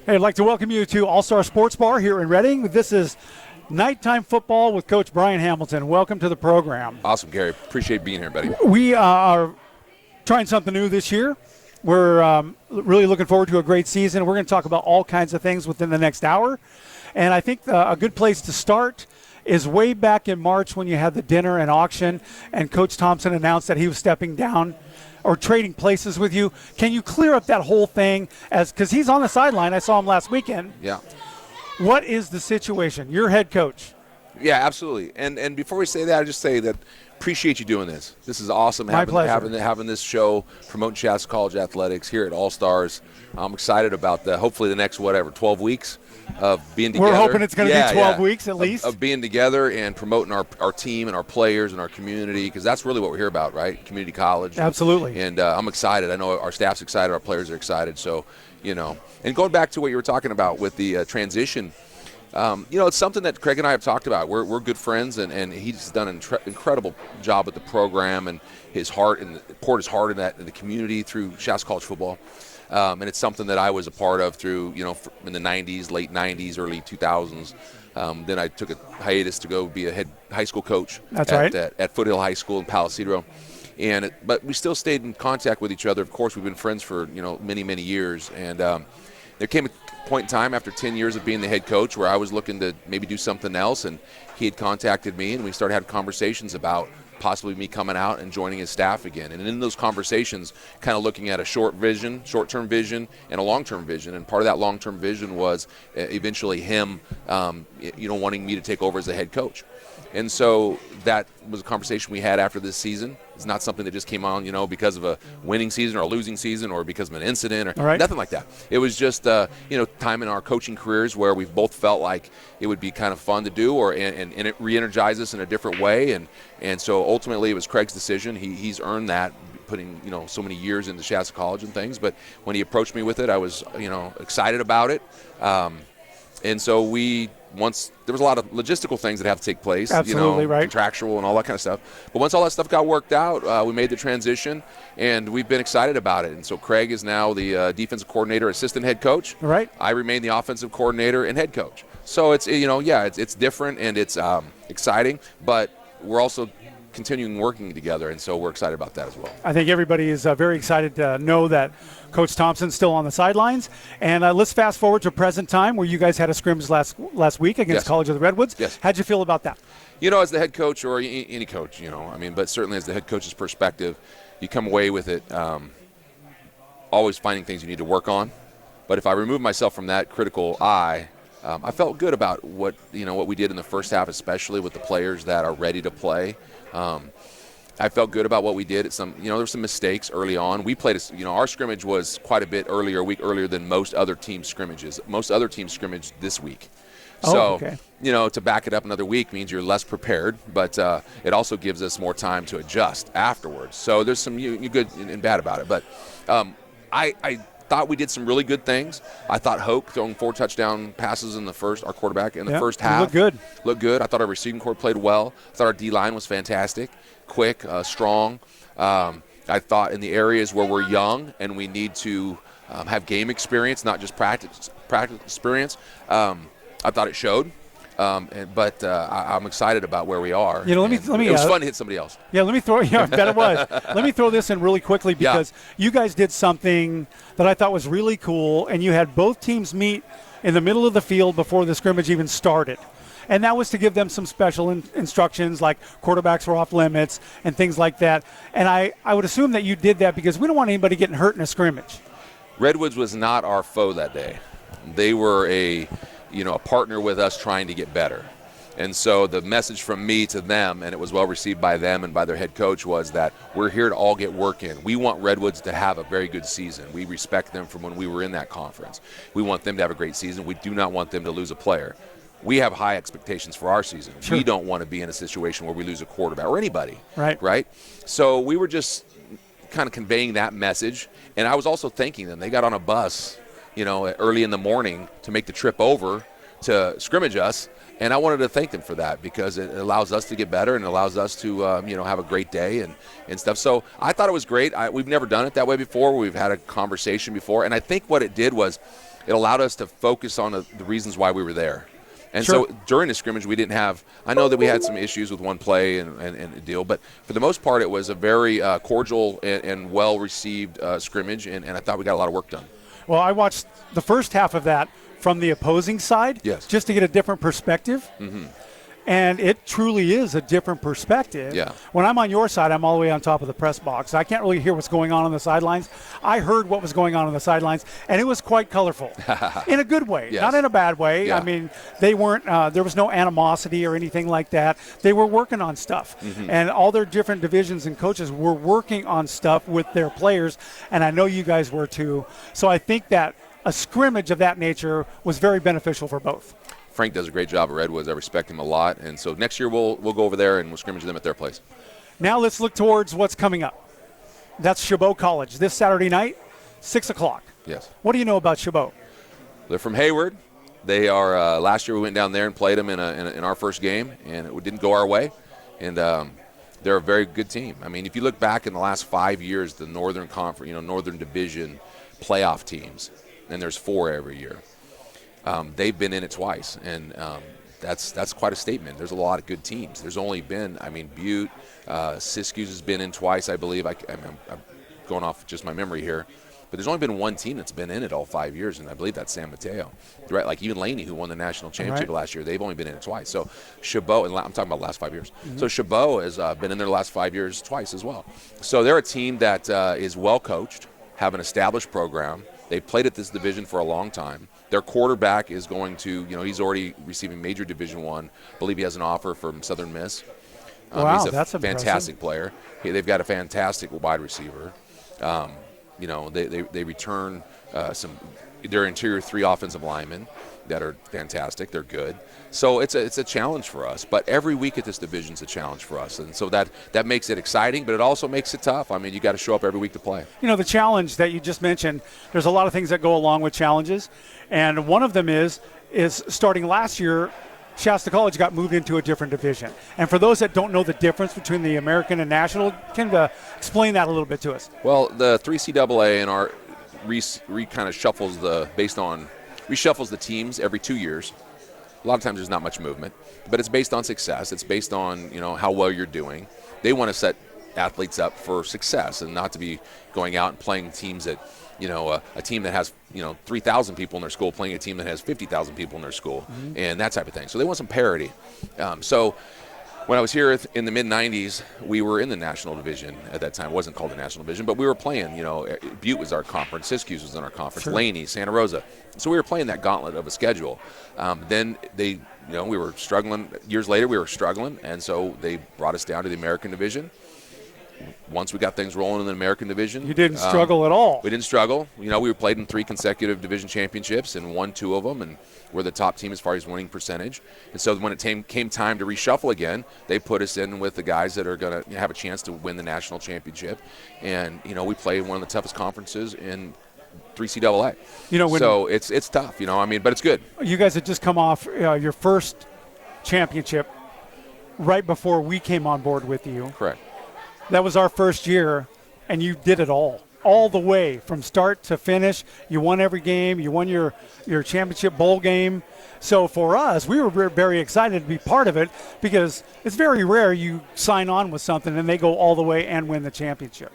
Hey, I'd like to welcome you to All-Star Sports Bar here in Reading. This is Nighttime Football with Coach Bryon Hamilton. Welcome to the program. Awesome, Gary. Appreciate being here, buddy. We are trying something new this year. We're really looking forward to a great season. We're going to talk about all kinds of things within the next hour. And I think a good place to start is way back in March when you had the dinner and auction, and Coach Thompson announced that he was stepping down or trading places with you. Can you clear up that whole thing? Because he's on the sideline. I saw him last weekend. Yeah. What is the situation? You're head coach. Yeah, absolutely. And before we say that, I just say that appreciate you doing this. This is awesome. My pleasure. Having this show, promoting Shasta College athletics here at All Stars. I'm excited about hopefully the next 12 weeks of being together. We're hoping it's going to be 12 weeks at least. Of being together and promoting our team and our players and our community, because that's really what we're here about, right? Community college. Absolutely. And I'm excited. I know our staff's excited. Our players are excited. So, and going back to what you were talking about with the transition, it's something that Craig and I have talked about. We're good friends, and he's done an incredible job with the program and his heart, and poured his heart in the community through Shasta College football. And it's something that I was a part of through, in the 90s, late 90s, early 2000s. Then I took a hiatus to go be a head high school coach. That's right. At Foothill High School in Palo Cedro. But we still stayed in contact with each other. Of course, we've been friends for, many, many years. And there came a point in time after 10 years of being the head coach where I was looking to maybe do something else. And he had contacted me, and we started having conversations about possibly me coming out and joining his staff again. And in those conversations, kind of looking at a short-term vision, and a long-term vision. And part of that long-term vision was eventually him, wanting me to take over as the head coach. And so that was a conversation we had after this season. It's not something that just came on, because of a winning season or a losing season or because of an incident or nothing like that. It was just, time in our coaching careers where we both felt like it would be kind of fun to do and it re-energized us in a different way. And so ultimately it was Craig's decision. He's earned that, putting, so many years into Shasta College and things. But when he approached me with it, I was, excited about it. And so once there was a lot of logistical things that have to take place, Absolutely, right. Contractual and all that kind of stuff. But once all that stuff got worked out, we made the transition, and we've been excited about it. And so Craig is now the defensive coordinator, assistant head coach. Right. I remain the offensive coordinator and head coach. So it's it's different and it's exciting, but we're also continuing working together, and so we're excited about that as well. I think everybody is very excited to know that Coach Thompson's still on the sidelines. And let's fast forward to present time, where you guys had a scrimmage last week against College of the Redwoods. Yes. How'd you feel about that? As the head coach or any coach, but certainly as the head coach's perspective, you come away with it always finding things you need to work on. But if I remove myself from that critical eye, I felt good about what we did in the first half, especially with the players that are ready to play. I felt good about what we did. There were some mistakes early on. We played, our scrimmage was quite a bit earlier, a week earlier than most other teams' scrimmages. Most other teams scrimmaged this week. Okay. To back it up another week means you're less prepared, but it also gives us more time to adjust afterwards. So there's some good and bad about it. But I thought we did some really good things. I thought Hoke throwing 4 touchdown passes our quarterback in the first half. Looked good. I thought our receiving corps played well. I thought our D-line was fantastic, quick, strong. I thought in the areas where we're young and we need to have game experience, not just practice experience, I thought it showed. But I'm excited about where we are. Let me. It was fun to hit somebody else. Yeah, let me throw. Yeah, I bet it was. Let me throw this in really quickly because you guys did something that I thought was really cool, and you had both teams meet in the middle of the field before the scrimmage even started. And that was to give them some special instructions, like quarterbacks were off limits and things like that. And I would assume that you did that because we don't want anybody getting hurt in a scrimmage. Redwoods was not our foe that day. They were a partner with us trying to get better. And so the message from me to them, and it was well received by them and by their head coach, was that we're here to all get work in. We want Redwoods to have a very good season. We respect them from when we were in that conference. We want them to have a great season. We do not want them to lose a player. We have high expectations for our season. Sure. We don't want to be in a situation where we lose a quarterback or anybody. Right. So we were just kind of conveying that message. And I was also thanking them. They got on a bus, early in the morning to make the trip over to scrimmage us. And I wanted to thank them for that because it allows us to get better and allows us to, have a great day and stuff. So I thought it was great. We've never done it that way before. We've had a conversation before. And I think what it did was it allowed us to focus on the reasons why we were there. And Sure. so during the scrimmage, we didn't have – I know that we had some issues with one play and a deal, but for the most part, it was a very cordial and well-received scrimmage, and I thought we got a lot of work done. Well, I watched the first half of that from the opposing side, Yes. just to get a different perspective. Mm-hmm. And it truly is a different perspective. Yeah. When I'm on your side, I'm all the way on top of the press box. I can't really hear what's going on the sidelines. I heard what was going on the sidelines, and it was quite colorful in a good way, Yes. not in a bad way. Yeah. I mean, they weren't. There was no animosity or anything like that. They were working on stuff, and all their different divisions and coaches were working on stuff with their players, and I know you guys were too. So I think that a scrimmage of that nature was very beneficial for both. Frank does a great job at Redwoods. I respect him a lot. And so next year we'll go over there and we'll scrimmage them at their place. Now let's look towards what's coming up. That's Chabot College this Saturday night, 6 o'clock. Yes. What do you know about Chabot? They're from Hayward. They are. Last year we went down there and played them in our first game, and it didn't go our way. And they're a very good team. I mean, if you look back in the last 5 years, the Northern Conference, Northern Division playoff teams, and there's 4 every year. They've been in it twice, and that's quite a statement. There's a lot of good teams. There's only been, Butte, Siskiyous has been in twice, I believe. I'm going off just my memory here. But there's only been one team that's been in it all 5 years, and I believe that's San Mateo. Right? Like even Laney, who won the national championship last year, they've only been in it twice. So Chabot, and I'm talking about the last 5 years. Mm-hmm. So Chabot has been in there the last 5 years twice as well. So they're a team that is well coached, have an established program. They've played at this division for a long time. Their quarterback is going to, he's already receiving major Division I. I believe he has an offer from Southern Miss. Wow, he's a that's fantastic impressive. player. They've got a fantastic wide receiver. They return their interior 3 offensive linemen that are fantastic. They're good. So it's a challenge for us. But every week at this division is a challenge for us. And so that makes it exciting, but it also makes it tough. I mean, you got to show up every week to play. The challenge that you just mentioned, there's a lot of things that go along with challenges. And one of them is starting last year, Shasta College got moved into a different division. And for those that don't know the difference between the American and National, can you explain that a little bit to us? Well, the 3CAA and our kind of reshuffles the teams every 2 years. A lot of times there's not much movement, but it's based on success. It's based on, how well you're doing. They want to set athletes up for success and not to be going out and playing teams that, a team that has, 3,000 people in their school playing a team that has 50,000 people in their school, and that type of thing. So they want some parity. So when I was here in the mid-'90s, we were in the National Division at that time. It wasn't called the National Division, but we were playing, Butte was our conference, Siskiyous was in our conference, Sure. Laney, Santa Rosa. So we were playing that gauntlet of a schedule. Then we were struggling. Years later, we were struggling, and so they brought us down to the American Division. Once we got things rolling in the American Division. You didn't struggle at all. We didn't struggle. We were played in 3 consecutive division championships and won 2 of them, and we're the top team as far as winning percentage. And so when it came time to reshuffle again, they put us in with the guys that are going to have a chance to win the national championship. And, we play one of the toughest conferences in 3CAA. So it's tough, but it's good. You guys had just come off your first championship right before we came on board with you. Correct. That was our first year, and you did it all the way from start to finish. You won every game. You won your championship bowl game. So for us, we were very excited to be part of it because it's very rare you sign on with something and they go all the way and win the championship.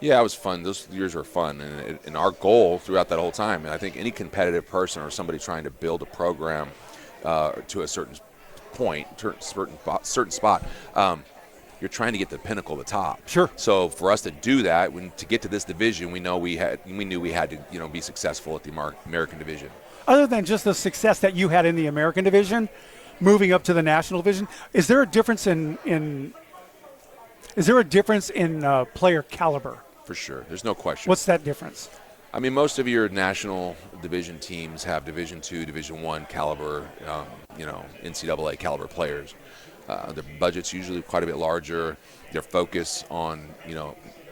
Yeah, it was fun. Those years were fun, and our goal throughout that whole time, and I think any competitive person or somebody trying to build a program to a certain point, certain spot, you're trying to get to the pinnacle of the top. Sure. So for us to do that, to get to this division, we knew we had to be successful at the American Division. Other than just the success that you had in the American Division, moving up to the National Division, is there a difference in player caliber? For sure, there's no question. What's that difference? Most of your national division teams have Division II, Division I caliber, NCAA caliber players. Their budget's usually quite a bit larger. Their focus on,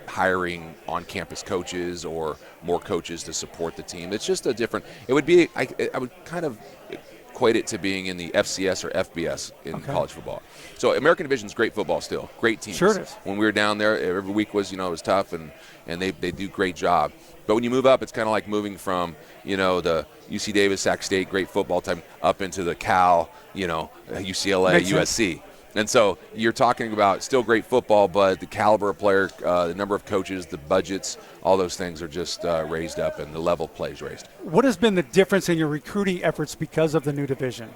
hiring on-campus coaches or more coaches to support the team. It's just a different. It would be. I would kind of equate it to being in the FCS or FBS in Okay. college football. So American Division is great football still, great teams. Sure it is. When we were down there, every week was, it was tough, and they do a great job. But when you move up, it's kind of like moving from, the UC Davis, Sac State, great football team, up into the Cal, UCLA, Makes USC. And so you're talking about still great football, but the caliber of player, the number of coaches, the budgets, all those things are just raised up, and the level of play is raised. What has been the difference in your recruiting efforts because of the new division?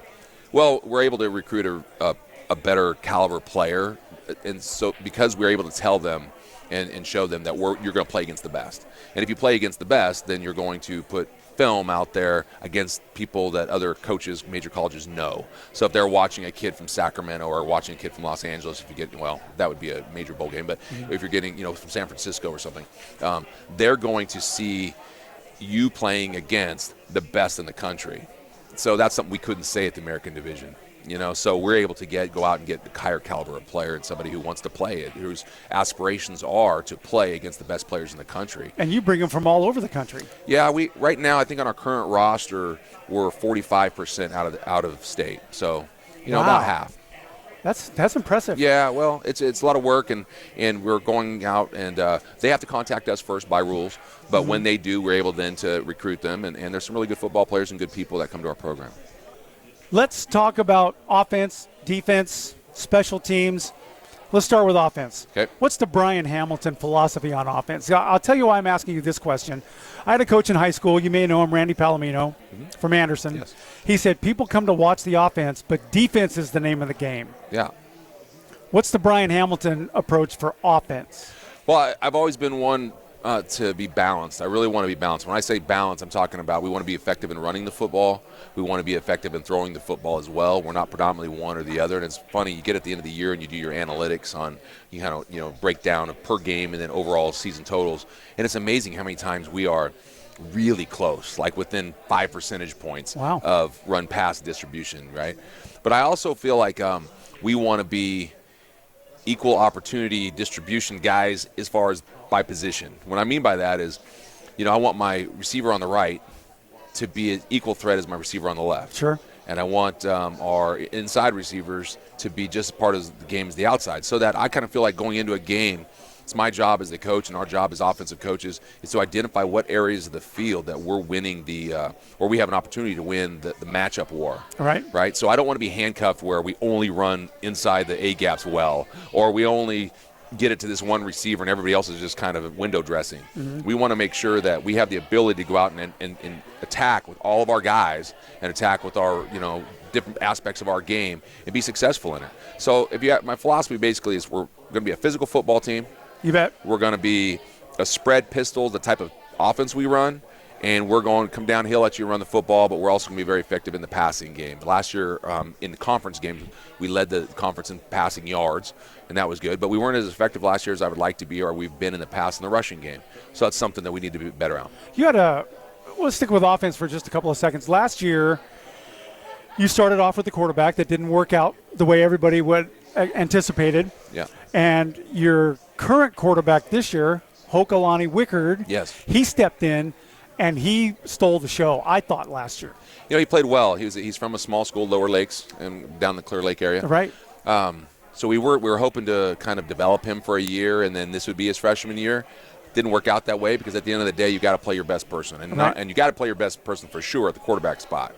Well, we're able to recruit a better caliber player, and so because we're able to tell them and show them that you're going to play against the best. And if you play against the best, then you're going to put film out there against people that other coaches, major colleges know. So if they're watching a kid from Sacramento or watching a kid from Los Angeles, if you get, that would be a major bowl game. But if you're getting, from San Francisco or something, they're going to see you playing against the best in the country. So that's something we couldn't say at the American Division. So we're able to go out and get the higher caliber of player and somebody who wants to play it, whose aspirations are to play against the best players in the country. And you bring them from all over the country. Yeah, right now I think on our current roster we're 45% out of state. So, Wow. about half. That's impressive. Yeah, well, it's a lot of work, and we're going out, and they have to contact us first by rules. But when they do, we're able then to recruit them, and there's some really good football players and good people that come to our program. Let's talk about offense, defense, special teams. Let's start with offense. Okay. What's the Bryon Hamilton philosophy on offense? I'll tell you why I'm asking you this question. I had a coach in high school. You may know him, Randy Palomino from Anderson. Yes. He said people come to watch the offense, but defense is the name of the game. Yeah. What's the Bryon Hamilton approach for offense? Well, I've always been one to be balanced. I really want to be balanced. When I say balance, I'm talking about we want to be effective in running the football. We want to be effective in throwing the football as well. We're not predominantly one or the other. And it's funny, you get at the end of the year and you do your analytics on, you kind of, break down per game and then overall season totals. And it's amazing how many times we are really close, like within 5 percentage points Wow. of run-pass distribution, right? But I also feel like we want to be equal opportunity distribution guys as far as by position. What I mean by that is, I want my receiver on the right to be an equal threat as my receiver on the left. Sure. And I want our inside receivers to be just as part of the game as the outside, so that I kind of feel like going into a game, it's my job as the coach and our job as offensive coaches is to identify what areas of the field that we're winning or we have an opportunity to win the matchup war. Right? So I don't want to be handcuffed where we only run inside the A-gaps well, or we only get it to this one receiver and everybody else is just kind of window dressing. We want to make sure that we have the ability to go out and attack with all of our guys and attack with our, different aspects of our game and be successful in it. So my philosophy basically is we're going to be a physical football team. You bet. We're going to be a spread pistol, the type of offense we run, and we're going to come downhill at you and run the football, but we're also going to be very effective in the passing game. Last year in the conference games, we led the conference in passing yards, and that was good, but we weren't as effective last year as I would like to be or we've been in the past in the rushing game. So that's something that we need to be better at. Let's stick with offense for just a couple of seconds. Last year, you started off with the quarterback that didn't work out the way everybody would anticipated. Yeah. And your current quarterback this year, Hokalani Wickard, yes, he stepped in and he stole the show, I thought, last year. He played well. He's from a small school, Lower Lakes, and down the Clear Lake area. Right. So we were hoping to kind of develop him for a year, and then this would be his freshman year. Didn't work out that way because at the end of the day, you got to play your best person, and you got to play your best person for sure at the quarterback spot.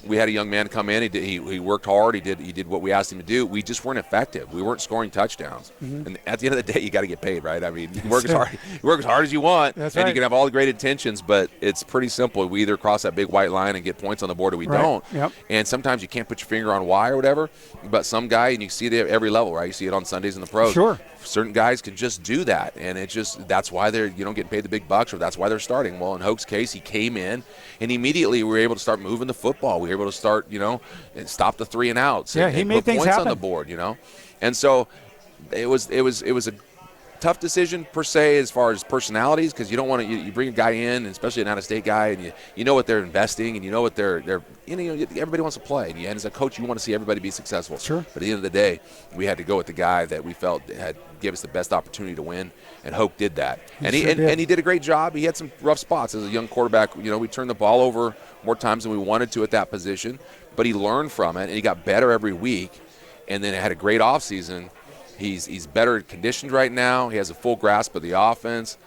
We had a young man come in. He worked hard. He did what we asked him to do. We just weren't effective. We weren't scoring touchdowns. And at the end of the day, you got to get paid, right? I mean, you work as hard as you want, That's and right. you can have all the great intentions, but it's pretty simple. We either cross that big white line and get points on the board, or we don't. Yep. And sometimes you can't put your finger on why or whatever. But some guy, and you see it at every level, right? You see it on Sundays in the pros. Sure. Certain guys can just do that, and that's why they're getting paid the big bucks, or that's why they're starting. Well, in Hoke's case, he came in, and immediately we were able to start moving the football. We were able to start, and stop the 3 and outs. Yeah, and, he and made put things points happen on the board. And so it was a tough decision per se as far as personalities, because you don't want to you bring a guy in, especially an out-of-state guy, and you know what they're investing and you know what they're everybody wants to play, and as a coach, you want to see everybody be successful. Sure. But at the end of the day, we had to go with the guy that we felt gave us the best opportunity to win, and Hoke did that. And he did a great job. He had some rough spots as a young quarterback. We turned the ball over more times than we wanted to at that position, but he learned from it, and he got better every week, and then had a great offseason. He's better conditioned right now. He has a full grasp of the offense.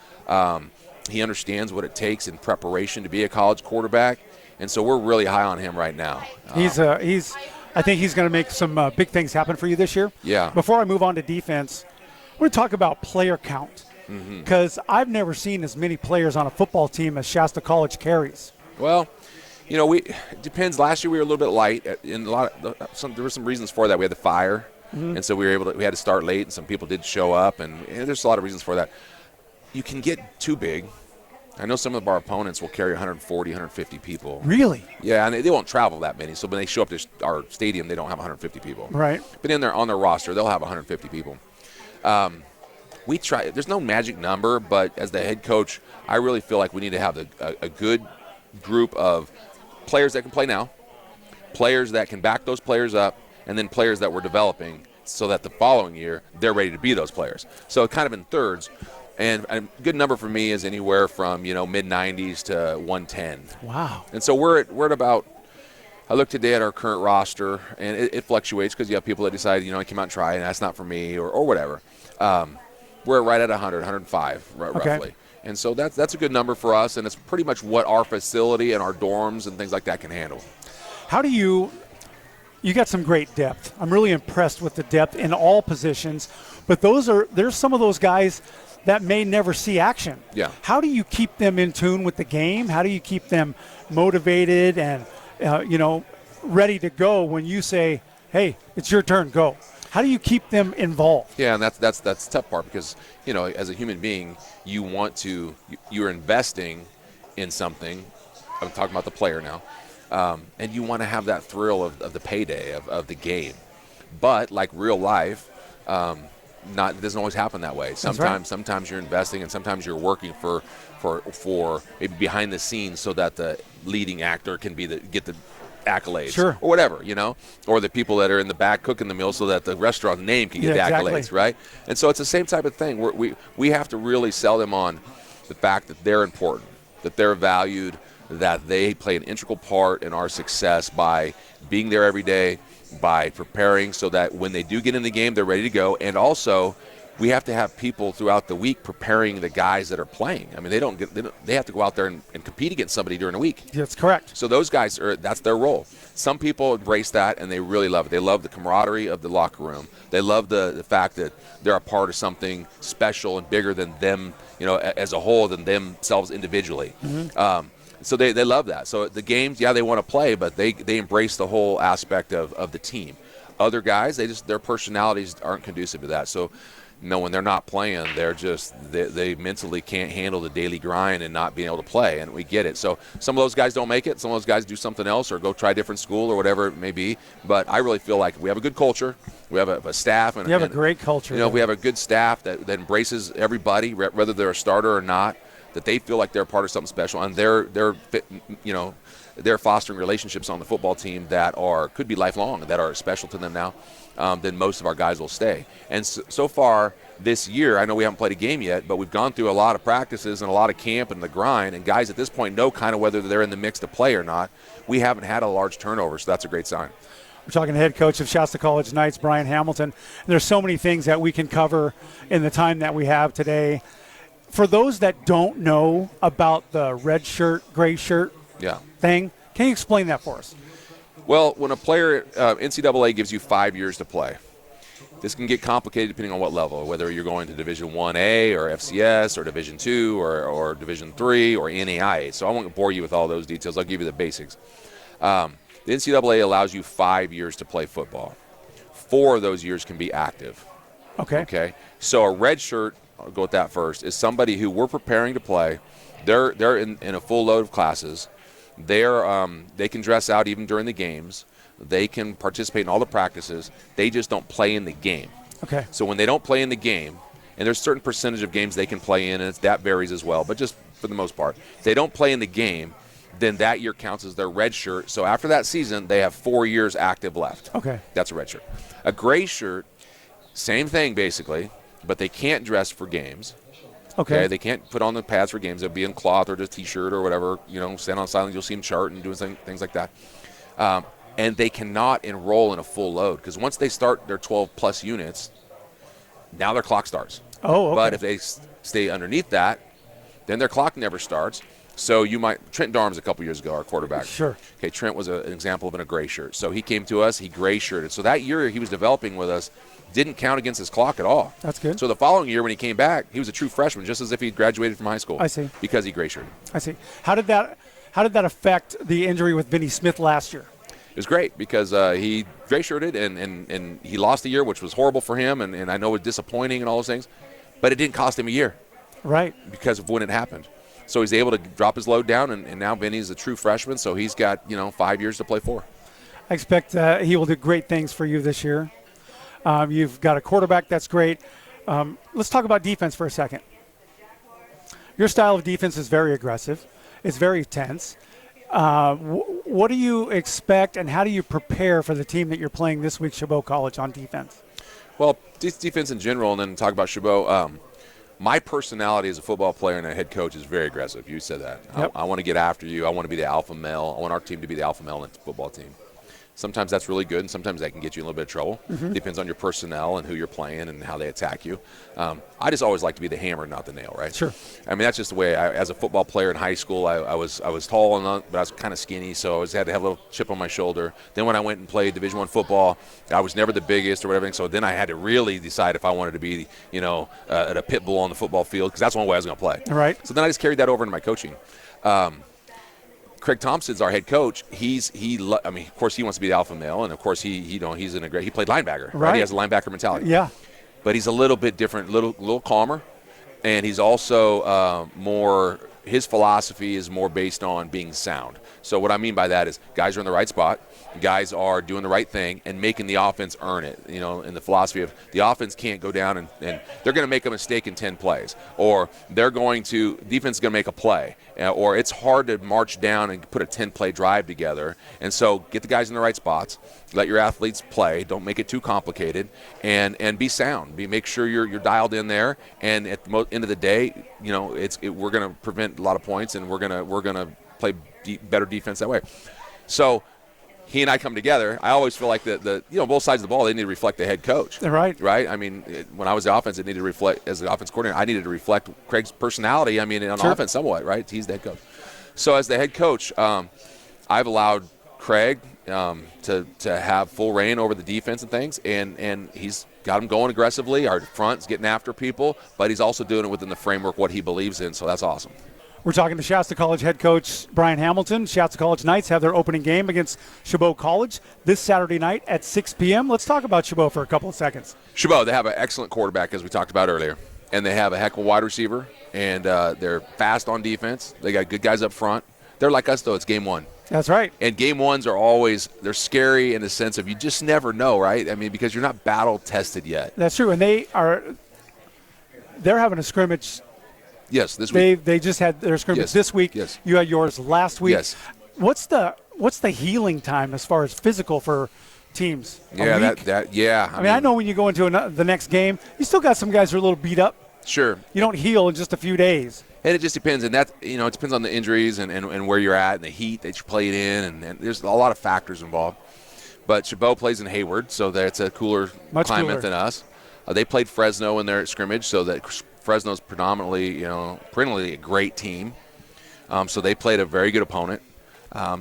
He understands what it takes in preparation to be a college quarterback, and so we're really high on him right now. I think he's going to make some big things happen for you this year. Yeah. Before I move on to defense, we're going to talk about player count, because I've never seen as many players on a football team as Shasta College carries. Well, it depends. Last year we were a little bit light. In there were some reasons for that. We had the fire, and so we had to start late, and some people did show up, and there's a lot of reasons for that. You can get too big. I know some of our opponents will carry 140, 150 people. Really? Yeah, and they won't travel that many. So when they show up to our stadium, they don't have 150 people. Right. But on their roster, they'll have 150 people. We try. There's no magic number, but as the head coach, I really feel like we need to have a good group of players that can play now, players that can back those players up, and then players that we're developing so that the following year they're ready to be those players. So kind of in thirds. And a good number for me is anywhere from mid-90s to 110. Wow. And so we're at about. I look today at our current roster, and it fluctuates because you have people that decide I came out and try, and that's not for me or whatever. We're right at 100, 105 roughly. And so that's a good number for us, and it's pretty much what our facility and our dorms and things like that can handle. How do you got some great depth. I'm really impressed with the depth in all positions, but there's some of those guys that may never see action. Yeah. How do you keep them in tune with the game? How do you keep them motivated and ready to go when you say, "Hey, it's your turn, go"? How do you keep them involved? Yeah, and that's the tough part because as a human being, you're investing in something. I'm talking about the player now, and you want to have that thrill of the payday of the game. But like real life, it doesn't always happen that way. Sometimes you're investing, and sometimes you're working for maybe behind the scenes so that the leading actor can get the accolades, sure, or whatever, or the people that are in the back cooking the meal so that the restaurant name can get the accolades, right? And so it's the same type of thing. We have to really sell them on the fact that they're important, that they're valued, that they play an integral part in our success by being there every day, by preparing so that when they do get in the game, they're ready to go. And also, we have to have people throughout the week preparing the guys that are playing. I mean, they have to go out there and compete against somebody during the week. That's correct. So those guys, that's their role. Some people embrace that, and they really love it. They love the camaraderie of the locker room. They love the fact that they're a part of something special and bigger than them, as a whole, than themselves individually. So they love that. So the games, they want to play, but they embrace the whole aspect of the team. Other guys, their personalities aren't conducive to that. So when they're not playing, they mentally can't handle the daily grind and not being able to play, and we get it. So some of those guys don't make it. Some of those guys do something else or go try a different school or whatever it may be. But I really feel like we have a good culture. We have a staff. And you have a great culture. We have a good staff that embraces everybody, whether they're a starter or not, that they feel like they're part of something special, and they're fostering relationships on the football team that could be lifelong, that are special to them now. Then most of our guys will stay. And so far this year, I know we haven't played a game yet, but we've gone through a lot of practices and a lot of camp and the grind, and guys at this point know kind of whether they're in the mix to play or not. We haven't had a large turnover, so that's a great sign. We're talking to head coach of Shasta College Knights, Bryon Hamilton. And there's so many things that we can cover in the time that we have today. For those that don't know about the red shirt, gray shirt thing, can you explain that for us? Well, when a player, NCAA gives you 5 years to play. This can get complicated depending on what level, whether you're going to Division 1A or FCS or Division 2 or Division 3 or NAIA. So I won't bore you with all those details. I'll give you the basics. The NCAA allows you 5 years to play football. 4 of those years can be active. Okay. So a red shirt, I'll go with that first, is somebody who we're preparing to play. They're in a full load of classes. They can dress out even during the games. They can participate in all the practices. They just don't play in the game. Okay. So when they don't play in the game, and there's a certain percentage of games they can play in, and that varies as well, but just for the most part, if they don't play in the game, then that year counts as their red shirt. So after that season, they have 4 years active left. Okay. That's a red shirt. A gray shirt, same thing basically, but they can't dress for games. Okay. They can't put on the pads for games. They'll be in cloth or just T-shirt or whatever. Stand on sideline, you'll see them chart and doing things like that. And they cannot enroll in a full load because once they start their 12-plus units, now their clock starts. Oh, okay. But if they stay underneath that, then their clock never starts. So Trent Darms a couple years ago, our quarterback. Sure. Okay, Trent was an example of a gray shirt. So he came to us, he gray shirted. So that year he was developing with us, didn't count against his clock at all. That's good. So the following year when he came back, he was a true freshman, just as if he graduated from high school. I see. Because he gray shirted. I see. How did that affect the injury with Vinny Smith last year? It was great because he gray shirted and he lost the year, which was horrible for him, and I know it was disappointing and all those things, but it didn't cost him a year. Right. Because of when it happened. So he's able to drop his load down, and now Vinny's a true freshman, so he's got 5 years to play for. I expect he will do great things for you this year. You've got a quarterback that's great. Let's talk about defense for a second. Your style of defense is very aggressive. It's very tense. What do you expect, and how do you prepare for the team that you're playing this week, Chabot College, on defense? Well, defense in general, and then talk about Chabot. My personality as a football player and a head coach is very aggressive. You said that. Yep. I want to get after you. I want to be the alpha male. I want our team to be the alpha male in the football team. Sometimes that's really good, and sometimes that can get you in a little bit of trouble. Mm-hmm. Depends on your personnel and who you're playing and how they attack you. I just always like to be the hammer, not the nail, right? Sure. I mean, that's just the way. As a football player in high school, I was tall, but I was kind of skinny, so I always had to have a little chip on my shoulder. Then when I went and played Division I football, I was never the biggest or whatever. So then I had to really decide if I wanted to be, at a pit bull on the football field, because that's the only way I was going to play. Right. So then I just carried that over into my coaching. Craig Thompson's our head coach. Of course, he wants to be the alpha male, and of course, he played linebacker. Right. He has a linebacker mentality. Yeah. But he's a little bit different, little calmer, and he's also more. His philosophy is more based on being sound. So what I mean by that is guys are in the right spot, guys are doing the right thing, and making the offense earn it. In the philosophy of the offense can't go down and they're going to make a mistake in 10 plays, or defense is going to make a play, or it's hard to march down and put a 10-play drive together. And so get the guys in the right spots, let your athletes play, don't make it too complicated, and be sound. Make sure you're dialed in there. And at the end of the day, we're going to prevent a lot of points, and we're gonna play better defense that way. So he and I come together. I always feel like both sides of the ball, they need to reflect the head coach. Right. Right. I mean, when I was the offense, it needed to reflect, as the offense coordinator, I neted to reflect Craig's personality. I mean, on Sure. offense somewhat. Right. He's the head coach. So as the head coach, I've allowed Craig to have full reign over the defense and things, and he's got him going aggressively. Our front's getting after people, but he's also doing it within the framework what he believes in. So that's awesome. We're talking to Shasta College head coach Bryon Hamilton. Shasta College Knights have their opening game against Chabot College this Saturday night at 6 p.m. Let's talk about Chabot for a couple of seconds. Chabot, they have an excellent quarterback, as we talked about earlier, and they have a heck of a wide receiver, and they're fast on defense. They got good guys up front. They're like us, though. It's game one. That's right. And game ones are always, they're scary in the sense of you just never know, right? I mean, because you're not battle tested yet. That's true. And they're having a scrimmage. Yes, this week. They just had their scrimmage this week. Yes. You had yours last week. Yes. What's the healing time as far as physical for teams? Yeah, I mean, I know when you go into the next game, you still got some guys who are a little beat up. Sure. You don't heal in just a few days. And it just depends, and it depends on the injuries and where you're at and the heat that you played in, and there's a lot of factors involved. But Chabot plays in Hayward, so that's a Much climate cooler than us. They played Fresno in their scrimmage, so that Fresno's predominantly a great team. So they played a very good opponent.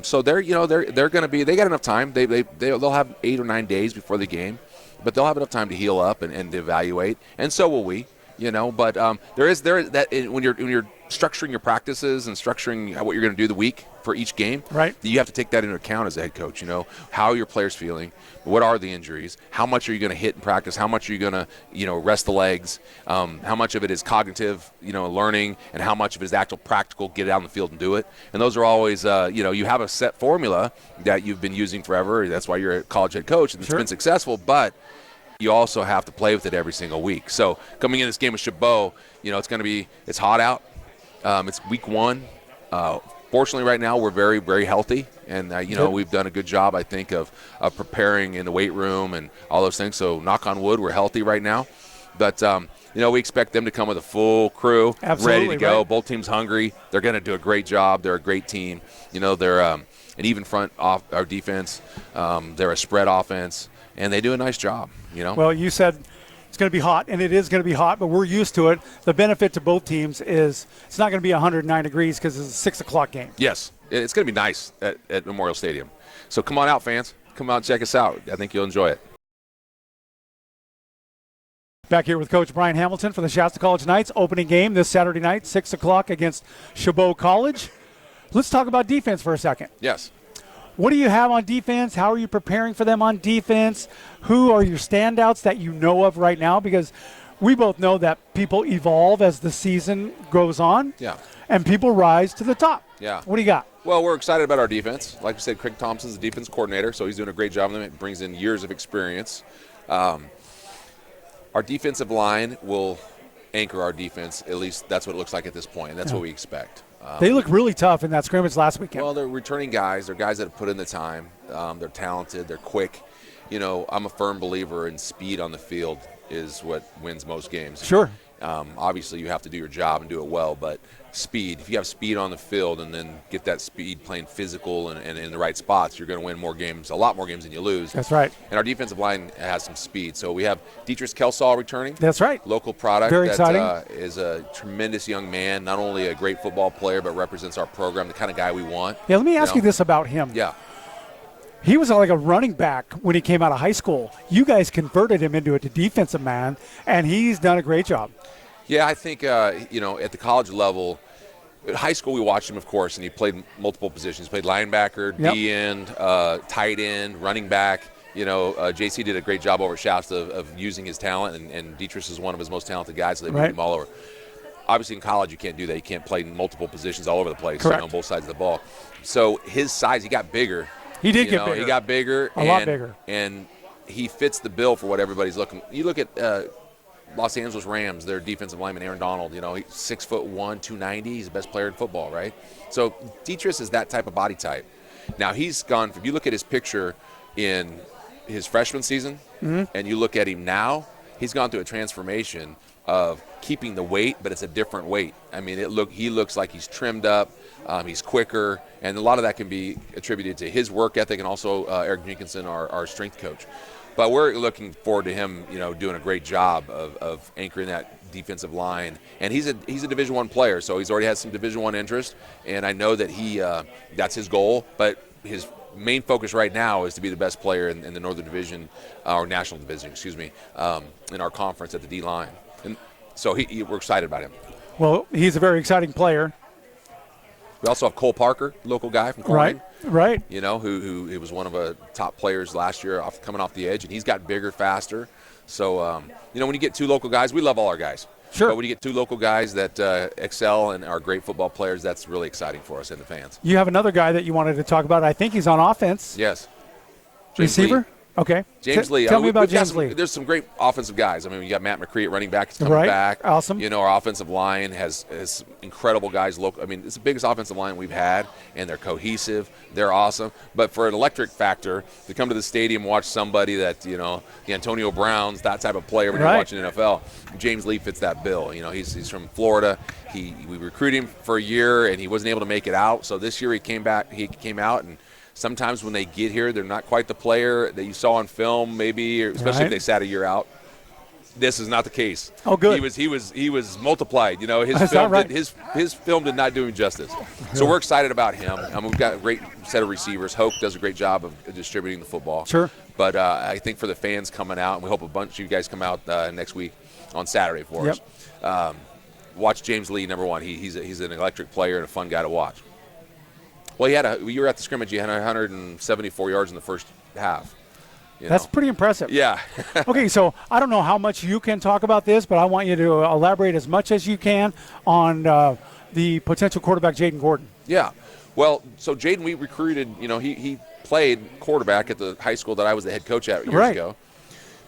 So they're going to be. They got enough time. They'll have 8 or 9 days before the game, but they'll have enough time to heal up and to evaluate, and so will we. But there is that when you're structuring your practices and structuring what you're going to do the week for each game, right? You have to take that into account as a head coach. How are your players feeling? What are the injuries? How much are you going to hit in practice? How much are you going to rest the legs? How much of it is cognitive learning, and how much of it is actual practical, get out on the field and do it? And those are always you have a set formula that you've been using forever. That's why you're a college head coach and Sure. It's been successful, but you also have to play with it every single week. So coming in this game with Chabot, it's hot out. It's week one. Fortunately, right now we're very, very healthy, and we've done a good job, I think, of preparing in the weight room and all those things. So, knock on wood, we're healthy right now. But we expect them to come with a full crew, ready to go. Right. Both teams hungry. They're going to do a great job. They're a great team. They're an even front off our defense. They're a spread offense, and they do a nice job. Well, you said it's going to be hot, and it is going to be hot, but we're used to it. The benefit to both teams is it's not going to be 109 degrees because it's a 6 o'clock game. Yes, it's going to be nice at Memorial Stadium. So come on out, fans. Come out and check us out. I think you'll enjoy it. Back here with Coach Bryon Hamilton for the Shasta College Knights. Opening game this Saturday night, 6 o'clock against Chabot College. Let's talk about defense for a second. Yes. What do you have on defense? How are you preparing for them on defense? Who are your standouts that you know of right now? Because we both know that people evolve as the season goes on. Yeah. And people rise to the top. Yeah. What do you got? Well, we're excited about our defense. Like we said, Craig Thompson's the defense coordinator, so he's doing a great job with them. It brings in years of experience. Our defensive line will anchor our defense. At least that's what it looks like at this point, and that's what we expect. They look really tough in that scrimmage last weekend. Well, they're returning guys. They're guys that have put in the time. They're talented. They're quick. I'm a firm believer in speed on the field is what wins most games. Sure. Obviously, you have to do your job and do it well, but speed, if you have speed on the field and then get that speed playing physical and in the right spots, you're going to win more games, a lot more games than you lose. That's right. And our defensive line has some speed. So we have Dietrich Kelsall returning. That's right. Local product. Very that exciting. Is a tremendous young man, not only a great football player, but represents our program, the kind of guy we want. Yeah, let me ask you this about him. Yeah. He was like a running back when he came out of high school. You guys converted him into a defensive man, and he's done a great job. Yeah, I think, at the college level, at high school we watched him, of course, and he played multiple positions. He played linebacker, D-end, tight end, running back. JC did a great job over at Shasta of using his talent, and Dietrich is one of his most talented guys, so they moved him all over. Obviously, in college, you can't do that. You can't play multiple positions all over the place, on both sides of the ball. So his size, he got bigger. He did get bigger. He got bigger. A lot bigger. And he fits the bill for what everybody's looking. You look at Los Angeles Rams, their defensive lineman, Aaron Donald, he's 6'1", 290. He's the best player in football, right? So Dietrich is that type of body type. Now he's gone, if you look at his picture in his freshman season and you look at him now, he's gone through a transformation of keeping the weight, but it's a different weight. I mean, he looks like he's trimmed up. He's quicker, and a lot of that can be attributed to his work ethic and also Eric Jenkinson, our strength coach. But we're looking forward to him, doing a great job of anchoring that defensive line. And he's a Division I player, so he's already had some Division I interest, and I know that that's his goal. But his main focus right now is to be the best player in the Northern Division, or National Division, in our conference at the D line. And so we're excited about him. Well, he's a very exciting player. We also have Cole Parker, local guy from Corning. Right. Who was one of the top players last year coming off the edge, and he's got bigger, faster. So, when you get two local guys, we love all our guys. Sure. But when you get two local guys that excel and are great football players, that's really exciting for us and the fans. You have another guy that you wanted to talk about. I think he's on offense. Yes. Receiver? Lee. Okay. James Lee. Tell me about James Lee. There's some great offensive guys. I mean, we got Matt McCree at running back. He's coming back. Awesome. Our offensive line has incredible guys. I mean, it's the biggest offensive line we've had, and they're cohesive. They're awesome. But for an electric factor, to come to the stadium and watch somebody that, the Antonio Browns, that type of player when you're watching NFL, James Lee fits that bill. He's from Florida. We recruited him for a year, and he wasn't able to make it out. So this year he came out, and sometimes when they get here, they're not quite the player that you saw on film, maybe, especially if they sat a year out. This is not the case. Oh, good. He was multiplied. His film did not do him justice. So we're excited about him. We've got a great set of receivers. Hoke does a great job of distributing the football. Sure. But I think for the fans coming out, and we hope a bunch of you guys come out next week on Saturday for us. Watch James Lee, number one. He's an electric player and a fun guy to watch. Well, you were at the scrimmage. You had 174 yards in the first half. That's pretty impressive. Yeah. Okay, so I don't know how much you can talk about this, but I want you to elaborate as much as you can on the potential quarterback, Jaden Gordon. Yeah. Well, so Jaden, we recruited, he played quarterback at the high school that I was the head coach at years ago.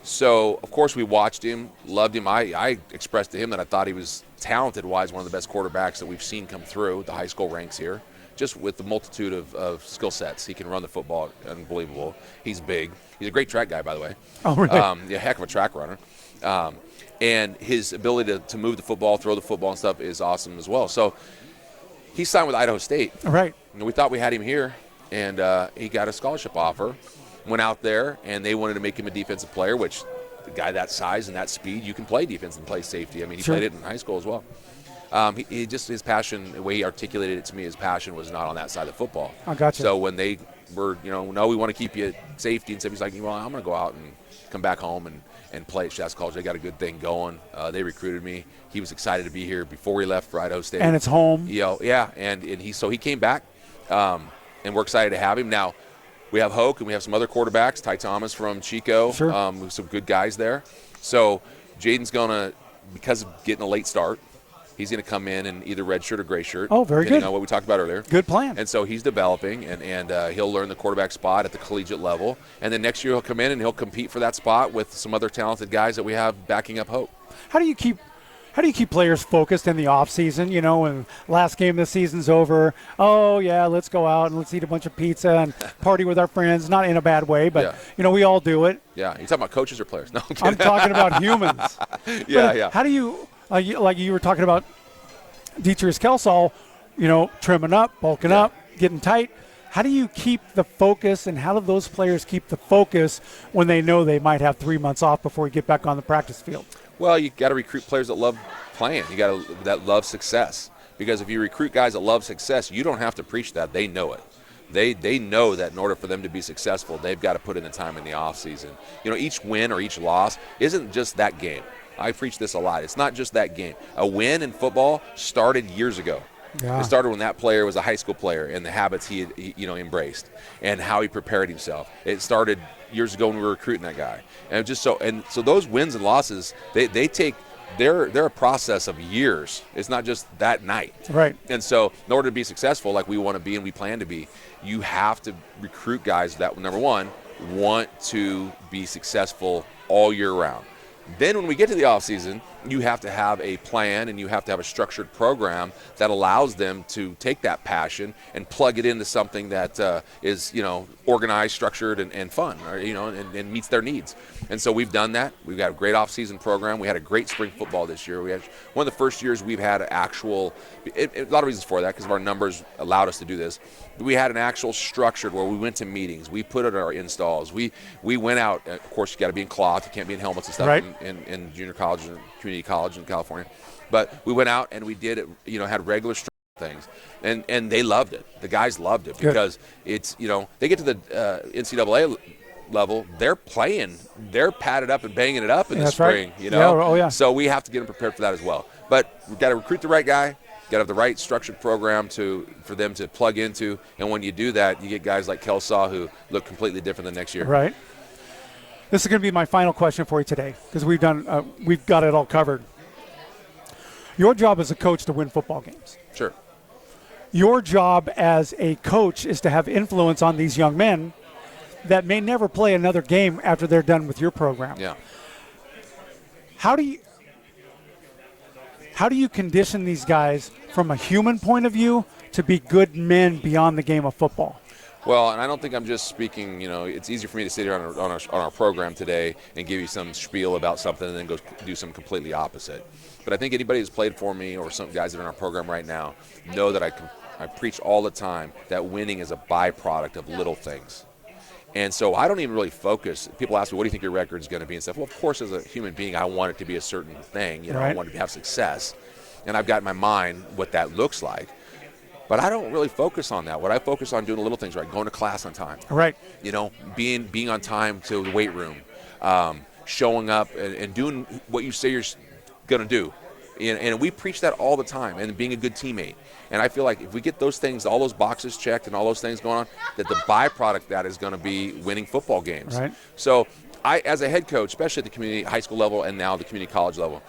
So, of course, we watched him, loved him. I expressed to him that I thought he was talented-wise one of the best quarterbacks that we've seen come through the high school ranks here. just with the multitude of skill sets. He can run the football, unbelievable. He's big. He's a great track guy, by the way. Oh, really? Yeah, heck of a track runner. And his ability to move the football, throw the football and stuff is awesome as well. So he signed with Idaho State. Right. We thought we had him here, and he got a scholarship offer, went out there, and they wanted to make him a defensive player, which the guy that size and that speed, you can play defense and play safety. I mean, he played it in high school as well. He just, his passion, the way he articulated it to me, his passion was not on that side of football. I gotcha. So when they were, no, we want to keep you at safety and stuff, he's like, well, I'm going to go out and come back home and play at Shasta College. They got a good thing going. They recruited me. He was excited to be here before he left for Idaho State. And it's home. Yeah, and he came back, and we're excited to have him. Now, we have Hoke and we have some other quarterbacks, Ty Thomas from Chico, sure. With some good guys there. So Jaden's going to, because of getting a late start, he's going to come in either red shirt or gray shirt. Oh, very depending good. on what we talked about earlier. Good plan. And so he's developing, and he'll learn the quarterback spot at the collegiate level. And then next year he'll come in and he'll compete for that spot with some other talented guys that we have backing up Hope. How do you keep players focused in the off season? When last game of the season's over, oh yeah, let's go out and let's eat a bunch of pizza and party with our friends. Not in a bad way, but we all do it. Yeah, you talking about coaches or players? No, I'm talking about humans. Yeah. How do you, like you were talking about, Detrius Kelsall, trimming up, bulking up, getting tight. How do you keep the focus, and how do those players keep the focus when they know they might have 3 months off before you get back on the practice field? Well, you got to recruit players that love playing. You got to that love success, because if you recruit guys that love success, you don't have to preach that. They know it. They know that in order for them to be successful, they've got to put in the time in the off season. Each win or each loss isn't just that game. I preach this a lot. It's not just that game. A win in football started years ago. Yeah. It started when that player was a high school player and the habits he embraced and how he prepared himself. It started years ago when we were recruiting that guy. And so those wins and losses, they take they're a process of years. It's not just that night. Right. And so in order to be successful like we want to be and we plan to be, you have to recruit guys that, number one, want to be successful all year round. Then when we get to the off season, you have to have a plan and you have to have a structured program that allows them to take that passion and plug it into something that is, organized, structured, and fun, or, and meets their needs. And so we've done that. We've got a great off-season program. We had a great spring football this year. We had one of the first years we've had an actual a lot of reasons for that because of our numbers allowed us to do this. We had an actual structured where we went to meetings. We put in our installs. We went out. Of course, you got to be in cloth. You can't be in helmets and stuff right. in junior college and community college in California. But we went out and we did it, had regular things. And they loved it. The guys loved it because it's, they get to the NCAA level, they're playing, they're padded up and banging it up in the spring, right. Yeah. So we have to get them prepared for that as well. But we've got to recruit the right guy, got to have the right structured program for them to plug into. And when you do that, you get guys like Kelsaw who look completely different than next year. Right. This is going to be my final question for you today because we've got it all covered. Your job as a coach to win football games. Sure. Your job as a coach is to have influence on these young men that may never play another game after they're done with your program. Yeah. How do you condition these guys from a human point of view to be good men beyond the game of football? Well, and I don't think I'm just speaking, it's easier for me to sit here on our program today and give you some spiel about something and then go do something completely opposite. But I think anybody who's played for me or some guys that are in our program right now know that I preach all the time that winning is a byproduct of little things. And so I don't even really focus. People ask me, what do you think your record is going to be and stuff? Well, of course, as a human being, I want it to be a certain thing. Right. I want to have success. And I've got in my mind what that looks like. But I don't really focus on that. What I focus on doing the little things right, going to class on time. Right. Being on time to the weight room, showing up and doing what you say you're going to do. And we preach that all the time, and being a good teammate. And I feel like if we get those things, all those boxes checked and all those things going on, that the byproduct of that is going to be winning football games. Right. So I, as a head coach, especially at the community high school level and now the community college level,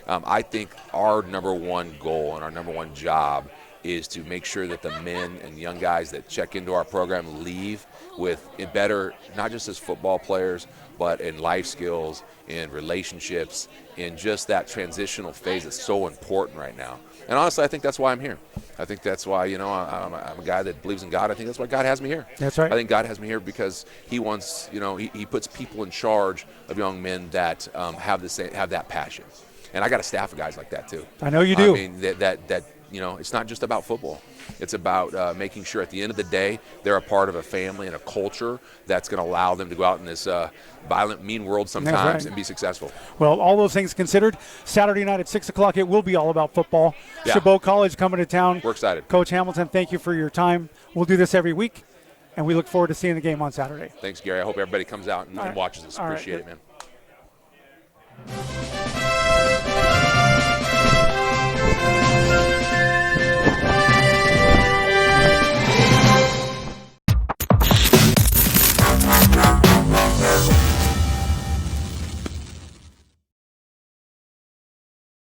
I think our number one goal and our number one job is to make sure that the men and young guys that check into our program leave with it better, not just as football players, but in life skills, in relationships, in just that transitional phase that's so important right now. And honestly, I think that's why I'm here. I think that's why, I'm a guy that believes in God. I think that's why God has me here. That's right. I think God has me here because he wants, he puts people in charge of young men that have that passion. And I got a staff of guys like that too. I know you do. I mean, that it's not just about football. It's about making sure at the end of the day they're a part of a family and a culture that's going to allow them to go out in this violent, mean world sometimes and be successful. Well, all those things considered, Saturday night at 6 o'clock, it will be all about football. Yeah. Chabot College coming to town. We're excited. Coach Hamilton, thank you for your time. We'll do this every week, and we look forward to seeing the game on Saturday. Thanks, Gary. I hope everybody comes out and watches this. Appreciate it, man.